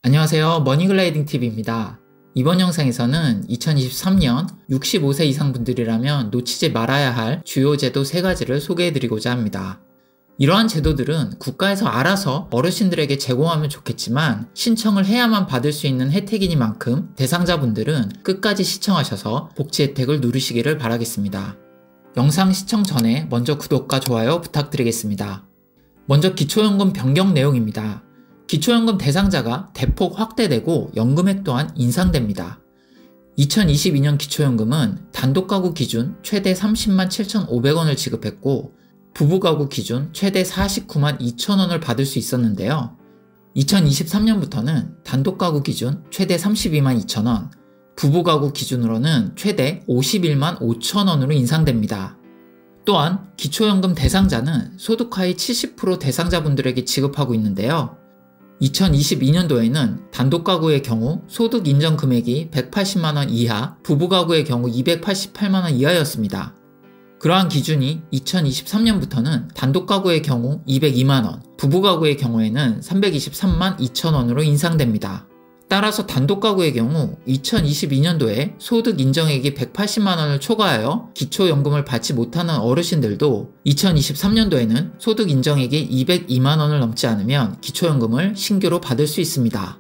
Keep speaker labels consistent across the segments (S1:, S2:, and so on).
S1: 안녕하세요. 머니글라이딩TV입니다. 이번 영상에서는 2023년 65세 이상 분들이라면 놓치지 말아야 할 주요 제도 3가지를 소개해드리고자 합니다. 이러한 제도들은 국가에서 알아서 어르신들에게 제공하면 좋겠지만 신청을 해야만 받을 수 있는 혜택이니만큼 대상자분들은 끝까지 시청하셔서 복지 혜택을 누리시기를 바라겠습니다. 영상 시청 전에 먼저 구독과 좋아요 부탁드리겠습니다. 먼저 기초연금 변경 내용입니다. 기초연금 대상자가 대폭 확대되고 연금액 또한 인상됩니다. 2022년 기초연금은 단독가구 기준 최대 30만 7,500원을 지급했고 부부가구 기준 최대 49만 2천원을 받을 수 있었는데요. 2023년부터는 단독가구 기준 최대 32만 2천원, 부부가구 기준으로는 최대 51만 5천원으로 인상됩니다. 또한 기초연금 대상자는 소득하위 70% 대상자분들에게 지급하고 있는데요. 2022년도에는 단독가구의 경우 소득 인정 금액이 180만원 이하, 부부가구의 경우 288만원 이하였습니다. 그러한 기준이 2023년부터는 단독가구의 경우 202만원, 부부가구의 경우에는 323만 2천원으로 인상됩니다. 따라서 단독가구의 경우 2022년도에 소득 인정액이 180만원을 초과하여 기초연금을 받지 못하는 어르신들도 2023년도에는 소득 인정액이 202만원을 넘지 않으면 기초연금을 신규로 받을 수 있습니다.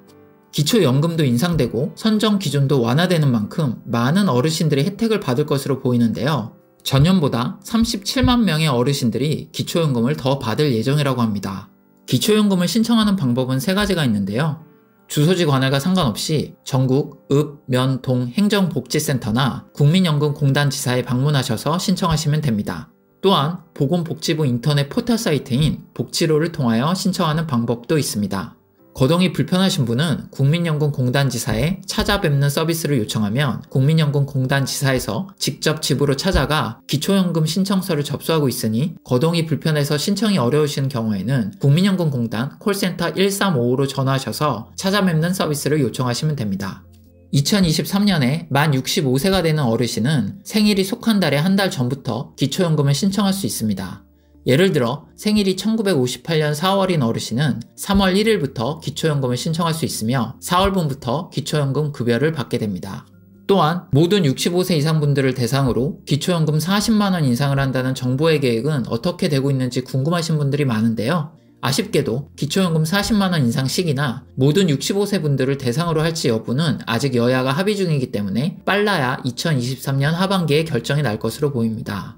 S1: 기초연금도 인상되고 선정 기준도 완화되는 만큼 많은 어르신들이 혜택을 받을 것으로 보이는데요. 전년보다 37만 명의 어르신들이 기초연금을 더 받을 예정이라고 합니다. 기초연금을 신청하는 방법은 3가지가 있는데요. 주소지 관할과 상관없이 전국 읍, 면, 동 행정복지센터나 국민연금공단지사에 방문하셔서 신청하시면 됩니다. 또한 보건복지부 인터넷 포털 사이트인 복지로를 통하여 신청하는 방법도 있습니다. 거동이 불편하신 분은 국민연금공단지사에 찾아뵙는 서비스를 요청하면 국민연금공단지사에서 직접 집으로 찾아가 기초연금 신청서를 접수하고 있으니 거동이 불편해서 신청이 어려우신 경우에는 국민연금공단 콜센터 1355로 전화하셔서 찾아뵙는 서비스를 요청하시면 됩니다. 2023년에 만 65세가 되는 어르신은 생일이 속한 달의 한 달 전부터 기초연금을 신청할 수 있습니다. 예를 들어 생일이 1958년 4월인 어르신은 3월 1일부터 기초연금을 신청할 수 있으며 4월분부터 기초연금 급여를 받게 됩니다. 또한 모든 65세 이상 분들을 대상으로 기초연금 40만원 인상을 한다는 정부의 계획은 어떻게 되고 있는지 궁금하신 분들이 많은데요. 아쉽게도 기초연금 40만원 인상 시기나 모든 65세 분들을 대상으로 할지 여부는 아직 여야가 합의 중이기 때문에 빨라야 2023년 하반기에 결정이 날 것으로 보입니다.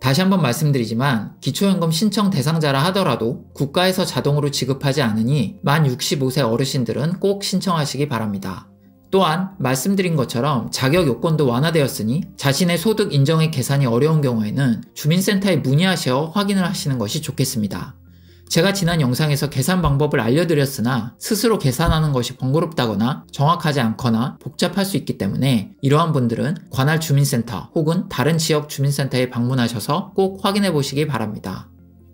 S1: 다시 한번 말씀드리지만 기초연금 신청 대상자라 하더라도 국가에서 자동으로 지급하지 않으니 만 65세 어르신들은 꼭 신청하시기 바랍니다. 또한 말씀드린 것처럼 자격 요건도 완화되었으니 자신의 소득 인정액 계산이 어려운 경우에는 주민센터에 문의하셔 확인을 하시는 것이 좋겠습니다. 제가 지난 영상에서 계산 방법을 알려드렸으나 스스로 계산하는 것이 번거롭다거나 정확하지 않거나 복잡할 수 있기 때문에 이러한 분들은 관할 주민센터 혹은 다른 지역 주민센터에 방문하셔서 꼭 확인해 보시기 바랍니다.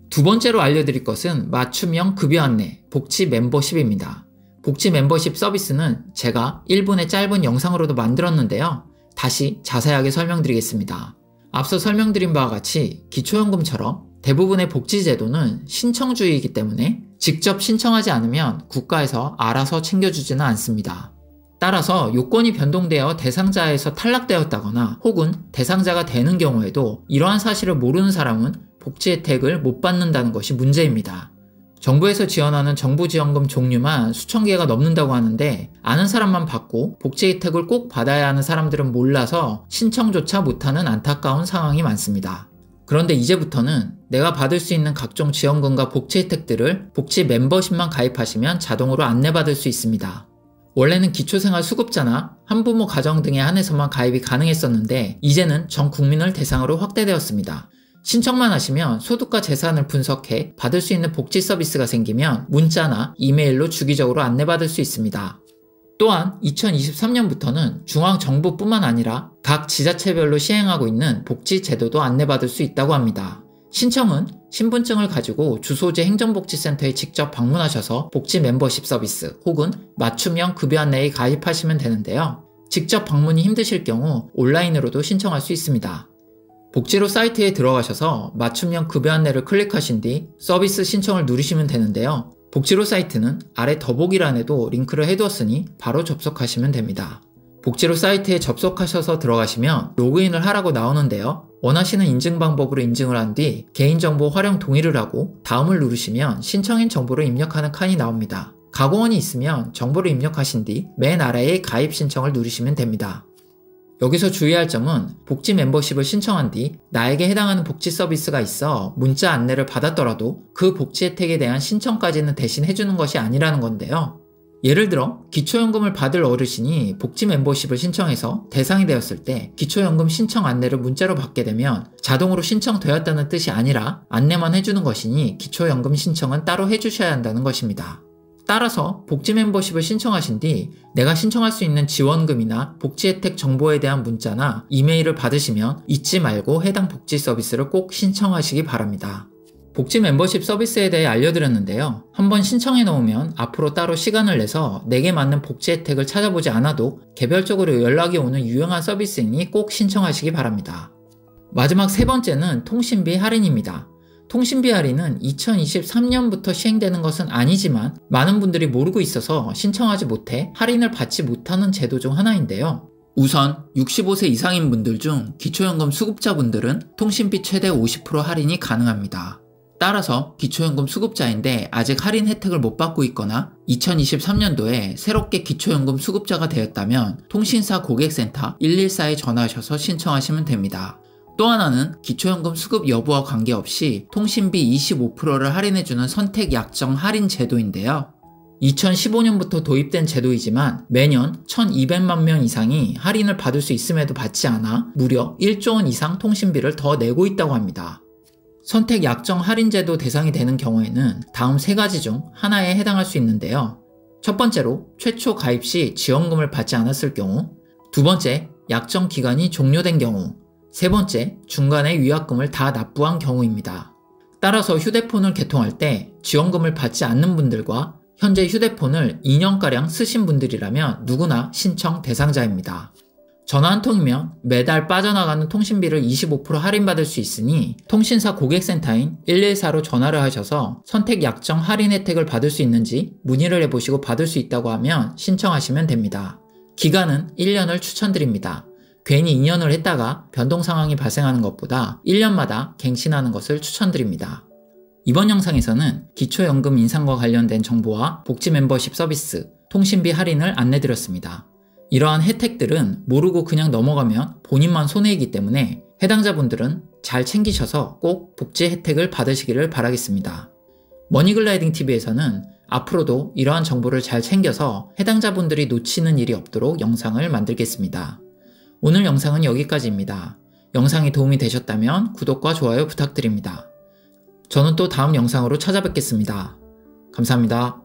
S1: 두 번째로 알려드릴 것은 맞춤형 급여 안내, 복지 멤버십입니다. 복지 멤버십 서비스는 제가 1분의 짧은 영상으로도 만들었는데요. 다시 자세하게 설명드리겠습니다. 앞서 설명드린 바와 같이 기초연금처럼 대부분의 복지제도는 신청주의이기 때문에 직접 신청하지 않으면 국가에서 알아서 챙겨주지는 않습니다. 따라서 요건이 변동되어 대상자에서 탈락되었다거나 혹은 대상자가 되는 경우에도 이러한 사실을 모르는 사람은 복지 혜택을 못 받는다는 것이 문제입니다. 정부에서 지원하는 정부지원금 종류만 수천 개가 넘는다고 하는데 아는 사람만 받고 복지 혜택을 꼭 받아야 하는 사람들은 몰라서 신청조차 못하는 안타까운 상황이 많습니다. 그런데 이제부터는 내가 받을 수 있는 각종 지원금과 복지 혜택들을 복지 멤버십만 가입하시면 자동으로 안내받을 수 있습니다. 원래는 기초생활수급자나 한부모 가정 등에 한해서만 가입이 가능했었는데 이제는 전 국민을 대상으로 확대되었습니다. 신청만 하시면 소득과 재산을 분석해 받을 수 있는 복지 서비스가 생기면 문자나 이메일로 주기적으로 안내받을 수 있습니다. 또한 2023년부터는 중앙정부뿐만 아니라 각 지자체별로 시행하고 있는 복지 제도도 안내받을 수 있다고 합니다. 신청은 신분증을 가지고 주소지 행정복지센터에 직접 방문하셔서 복지 멤버십 서비스 혹은 맞춤형 급여 안내에 가입하시면 되는데요. 직접 방문이 힘드실 경우 온라인으로도 신청할 수 있습니다. 복지로 사이트에 들어가셔서 맞춤형 급여 안내를 클릭하신 뒤 서비스 신청을 누르시면 되는데요. 복지로 사이트는 아래 더보기란에도 링크를 해두었으니 바로 접속하시면 됩니다. 복지로 사이트에 접속하셔서 들어가시면 로그인을 하라고 나오는데요. 원하시는 인증 방법으로 인증을 한 뒤 개인정보 활용 동의를 하고 다음을 누르시면 신청인 정보를 입력하는 칸이 나옵니다. 가공원이 있으면 정보를 입력하신 뒤 맨 아래에 가입 신청을 누르시면 됩니다. 여기서 주의할 점은 복지 멤버십을 신청한 뒤 나에게 해당하는 복지 서비스가 있어 문자 안내를 받았더라도 그 복지 혜택에 대한 신청까지는 대신 해주는 것이 아니라는 건데요. 예를 들어 기초연금을 받을 어르신이 복지 멤버십을 신청해서 대상이 되었을 때 기초연금 신청 안내를 문자로 받게 되면 자동으로 신청되었다는 뜻이 아니라 안내만 해주는 것이니 기초연금 신청은 따로 해주셔야 한다는 것입니다. 따라서 복지 멤버십을 신청하신 뒤 내가 신청할 수 있는 지원금이나 복지 혜택 정보에 대한 문자나 이메일을 받으시면 잊지 말고 해당 복지 서비스를 꼭 신청하시기 바랍니다. 복지 멤버십 서비스에 대해 알려드렸는데요. 한번 신청해 놓으면 앞으로 따로 시간을 내서 내게 맞는 복지 혜택을 찾아보지 않아도 개별적으로 연락이 오는 유용한 서비스이니 꼭 신청하시기 바랍니다. 마지막 세 번째는 통신비 할인입니다. 통신비 할인은 2023년부터 시행되는 것은 아니지만 많은 분들이 모르고 있어서 신청하지 못해 할인을 받지 못하는 제도 중 하나인데요. 우선 65세 이상인 분들 중 기초연금 수급자분들은 통신비 최대 50% 할인이 가능합니다. 따라서 기초연금 수급자인데 아직 할인 혜택을 못 받고 있거나 2023년도에 새롭게 기초연금 수급자가 되었다면 통신사 고객센터 114에 전화하셔서 신청하시면 됩니다. 또 하나는 기초연금 수급 여부와 관계없이 통신비 25%를 할인해주는 선택 약정 할인 제도인데요. 2015년부터 도입된 제도이지만 매년 1200만 명 이상이 할인을 받을 수 있음에도 받지 않아 무려 1조 원 이상 통신비를 더 내고 있다고 합니다. 선택 약정 할인 제도 대상이 되는 경우에는 다음 세 가지 중 하나에 해당할 수 있는데요. 첫 번째로 최초 가입 시 지원금을 받지 않았을 경우, 두 번째 약정 기간이 종료된 경우, 세 번째, 중간에 위약금을 다 납부한 경우입니다. 따라서 휴대폰을 개통할 때 지원금을 받지 않는 분들과 현재 휴대폰을 2년가량 쓰신 분들이라면 누구나 신청 대상자입니다. 전화 한 통이면 매달 빠져나가는 통신비를 25% 할인받을 수 있으니 통신사 고객센터인 114로 전화를 하셔서 선택 약정 할인 혜택을 받을 수 있는지 문의를 해보시고 받을 수 있다고 하면 신청하시면 됩니다. 기간은 1년을 추천드립니다. 괜히 2년을 했다가 변동 상황이 발생하는 것보다 1년마다 갱신하는 것을 추천드립니다. 이번 영상에서는 기초연금 인상과 관련된 정보와 복지 멤버십 서비스, 통신비 할인을 안내드렸습니다. 이러한 혜택들은 모르고 그냥 넘어가면 본인만 손해이기 때문에 해당자분들은 잘 챙기셔서 꼭 복지 혜택을 받으시기를 바라겠습니다. 머니글라이딩TV에서는 앞으로도 이러한 정보를 잘 챙겨서 해당자분들이 놓치는 일이 없도록 영상을 만들겠습니다. 오늘 영상은 여기까지입니다. 영상이 도움이 되셨다면 구독과 좋아요 부탁드립니다. 저는 또 다음 영상으로 찾아뵙겠습니다. 감사합니다.